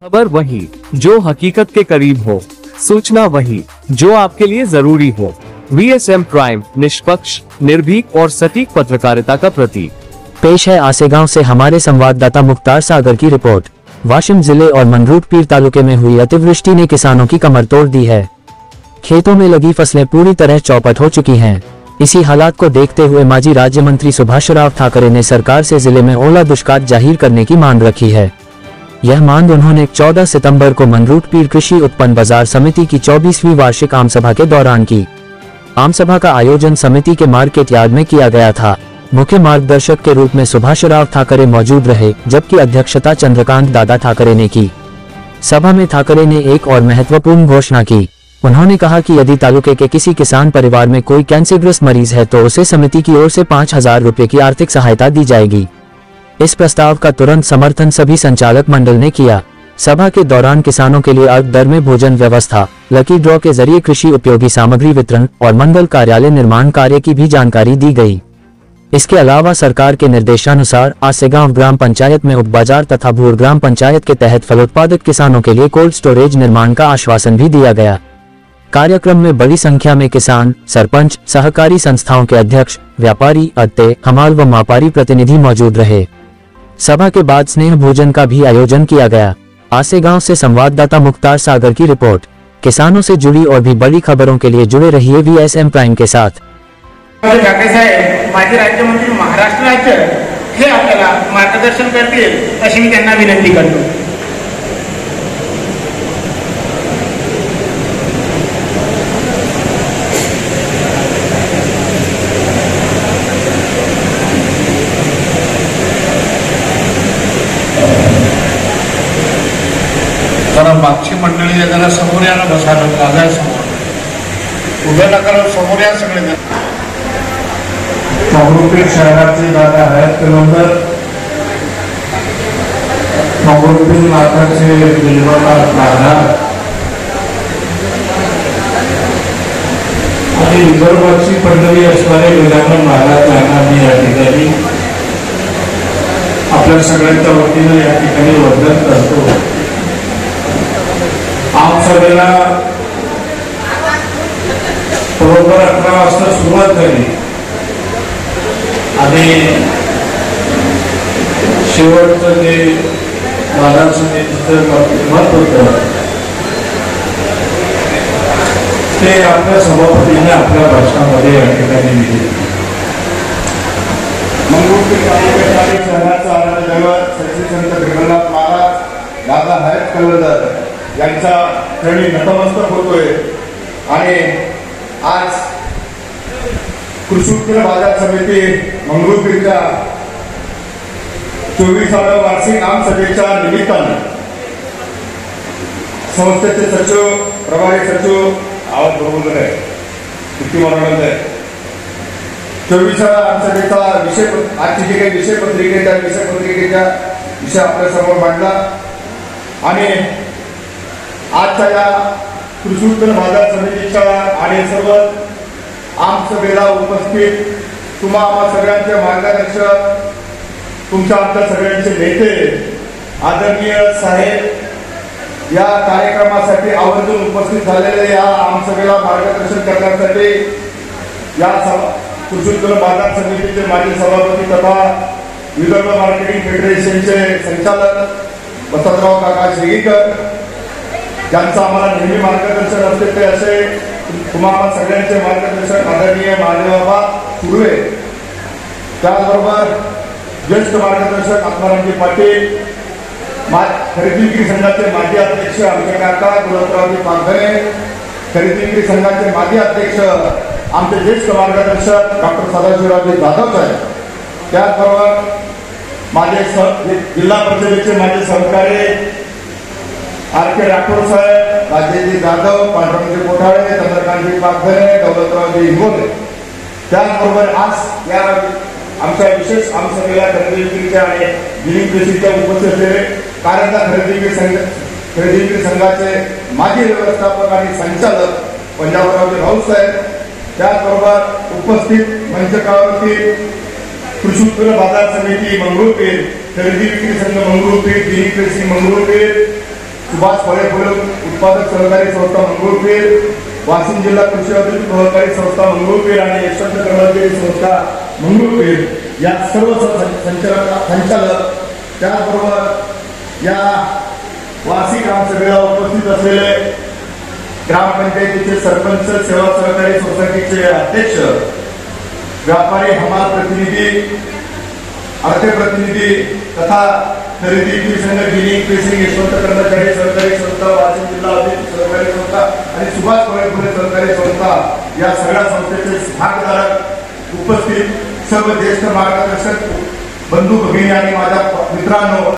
खबर वही जो हकीकत के करीब हो, सूचना वही जो आपके लिए जरूरी हो। वीएसएम प्राइम, निष्पक्ष, निर्भीक और सटीक पत्रकारिता का प्रतीक। पेश है आसेगांव से हमारे संवाददाता मुख्तार सागर की रिपोर्ट। वाशिम जिले और मंडरूट पीर तालुके में हुई अतिवृष्टि ने किसानों की कमर तोड़ दी है। खेतों में लगी फसलें पूरी तरह चौपट हो चुकी हैं। इसी हालात को देखते हुए माजी राज्य मंत्री सुभाषराव ठाकरे ने सरकार से जिले में ओला दुष्काल जाहिर करने की मांग रखी है। यह मांग उन्होंने 14 सितंबर को मंडरूट पीर कृषि उत्पन्न बाजार समिति की 24वीं वार्षिक आम सभा के दौरान की। आम सभा का आयोजन समिति के मार्केट यार्ड में किया गया था। मुख्य मार्गदर्शक के रूप में सुभाषराव ठाकरे मौजूद रहे, जबकि अध्यक्षता चंद्रकांत दादा ठाकरे ने की। सभा में ठाकरे ने एक और महत्वपूर्ण घोषणा की। उन्होंने कहा कि यदि तालुके के किसी किसान परिवार में कोई कैंसरग्रस्त मरीज है तो उसे समिति की ओर से 5,000 रुपए की आर्थिक सहायता दी जाएगी। इस प्रस्ताव का तुरंत समर्थन सभी संचालक मंडल ने किया। सभा के दौरान किसानों के लिए अर्ध दर में भोजन व्यवस्था, लकी ड्रॉ के जरिए कृषि उपयोगी सामग्री वितरण और मंडल कार्यालय निर्माण कार्य की भी जानकारी दी गई। इसके अलावा सरकार के निर्देशानुसार आसेगांव ग्राम पंचायत में उपबाजार तथा भूर ग्राम पंचायत के तहत फलोत्पादक किसानों के लिए कोल्ड स्टोरेज निर्माण का आश्वासन भी दिया गया। कार्यक्रम में बड़ी संख्या में किसान, सरपंच, सहकारी संस्थाओं के अध्यक्ष, व्यापारी, अत्ते, हमाल व व्यापारी प्रतिनिधि मौजूद रहे। सभा के बाद स्नेह भोजन का भी आयोजन किया गया। आसेगांव से संवाददाता मुख्तार सागर की रिपोर्ट। किसानों से जुड़ी और भी बड़ी खबरों के लिए जुड़े रहिए वीएसएम प्राइम के साथ। ठाकरे साहेब माजी राज्यमंत्री महाराष्ट्र राज्य हे आपल्याला मार्गदर्शन करतील अशी मी त्यांना विनंती करतो। जरा मागची मंडळी जरा समोर या ना, बसायला लागाय समोर उभ्या नका, समोर या सगळे। मंगरुळपीर शहराचे दादा आहेत कलंदर, मंगरुळपीर नाथाचे बिल्वनाथ महाराज आणि विदर्भाची पंढरी असणारे गजानन महाराज यांना मी या ठिकाणी आपल्या सगळ्यांच्या वतीनं या ठिकाणी वंदन करतो। आम सभेला बरोबर 11 वाजता सुरुवात झाली आणि शेवटचं जे बाजार समितीचं मत होतं ते आपल्या सभापतीने आपल्या भाषणामध्ये या ठिकाणी दिले। मंगरुळपीर शहराचा आनंददैवत श्री संत बिरबलनाथ महाराज दादा आहेत कलंदर यांचा चरणी नतमस्तक होतोय आणि आज कृषी उत्पन्न बाजार समिती मंगरुळपीरच्या 24व्या वार्षिक आम सभेच्या निमित्तानं संस्थेचे सचिव, प्रभारी सचिव, आवाज बरोबर आहे किती मनोरंजन आहे, 24व्या आम सभेचा विषय, आजची जी काही विषय पत्रिकेच्या विषय आपल्या समोर मांडला आणि आजच्या या कृषी उत्पन्न बाजार समितीच्या आणि सर्व आम सभेला उपस्थित तुम्हा सगळ्यांचे मार्गदर्शक, तुमच्या आमच्या सगळ्यांचे नेते, आदरणीय साहेब या कार्यक्रमासाठी आवर्जून उपस्थित झालेले या आम सभेला मार्गदर्शन करण्यासाठी या कृषी उत्पन्न बाजार समितीचे माजी सभापती तथा विदर्भ मार्केटिंग फेडरेशनचे संचालक वसंतराव काका शेगीकर ज्यांचं आम्हाला नेहमी मार्गदर्शन असते ते असे तुम्हाला सगळ्यांचे मार्गदर्शक आदरणीय महादेवबाबा सुर्वे, त्याचबरोबर ज्येष्ठ मार्गदर्शक आत्मारामजी पाटील, खरेदी विक्री संघाचे माजी अध्यक्ष आमचे काका गुलाबरावजी पागधरे, खरेदी विक्री संघाचे माजी अध्यक्ष आमचे ज्येष्ठ मार्गदर्शक डॉक्टर सदाशिवरावजी जाधव साहेब, त्याचबरोबर माझे जिल्हा परिषदेचे माझे सहकारी आर.के. राठोड साहेब, राजेशजी जाधव, पांडुरंगजी कोठाळे, चंद्रकांतजी पागधरे, दौलतरावजी इंगोले, त्याचबरोबर आज या आमच्या विशेष आमसभेला खरेदी विक्रीच्या आणि बिलिंग कृषीच्या उपस्थित असलेले कारंजा खरेदी विक्री संघाचे माजी व्यवस्थापक आणि संचालक पंजाबरावजी राऊत साहेब, त्याचबरोबर उपस्थित मंचकावरती कृषी उत्पन्न बाजार समिती मंगरुळपीर, खरेदी विक्री संघ मंगरुळपीर, बिलिंग कृषी मंगरुळपीर, सुभाष फळे फुले उत्पादक सहकारी संस्था मंगळूरपीर, वाशिम जिल्हा कृषी औद्योगिक सहकारी संस्था मंगळूरपीर आणि यशवंत कर्मचारी संस्था मंगळूरपीर या सर्व संचालक, त्याचबरोबर या वार्षिक ग्रामसभेला उपस्थित असलेले ग्रामपंचायतीचे सरपंच, सेवा सहकारी सोसायटीचे अध्यक्ष, व्यापारी, हमाल प्रतिनिधी, आर्थिक प्रतिनिधी तथा खरेदी विक्री संघ, गिनी पेसिंग, यशवंत कर्मचारी सहकारी संस्था, वाशिम जिल्हा औद्योगिक सहकारी संस्था आणि सुभाष फळे फुले सहकारी संस्था या सगळ्या संस्थेचे भागधारक उपस्थित सर्व ज्येष्ठ मार्गदर्शक बंधू भगिनी आणि माझ्या मित्रांनो,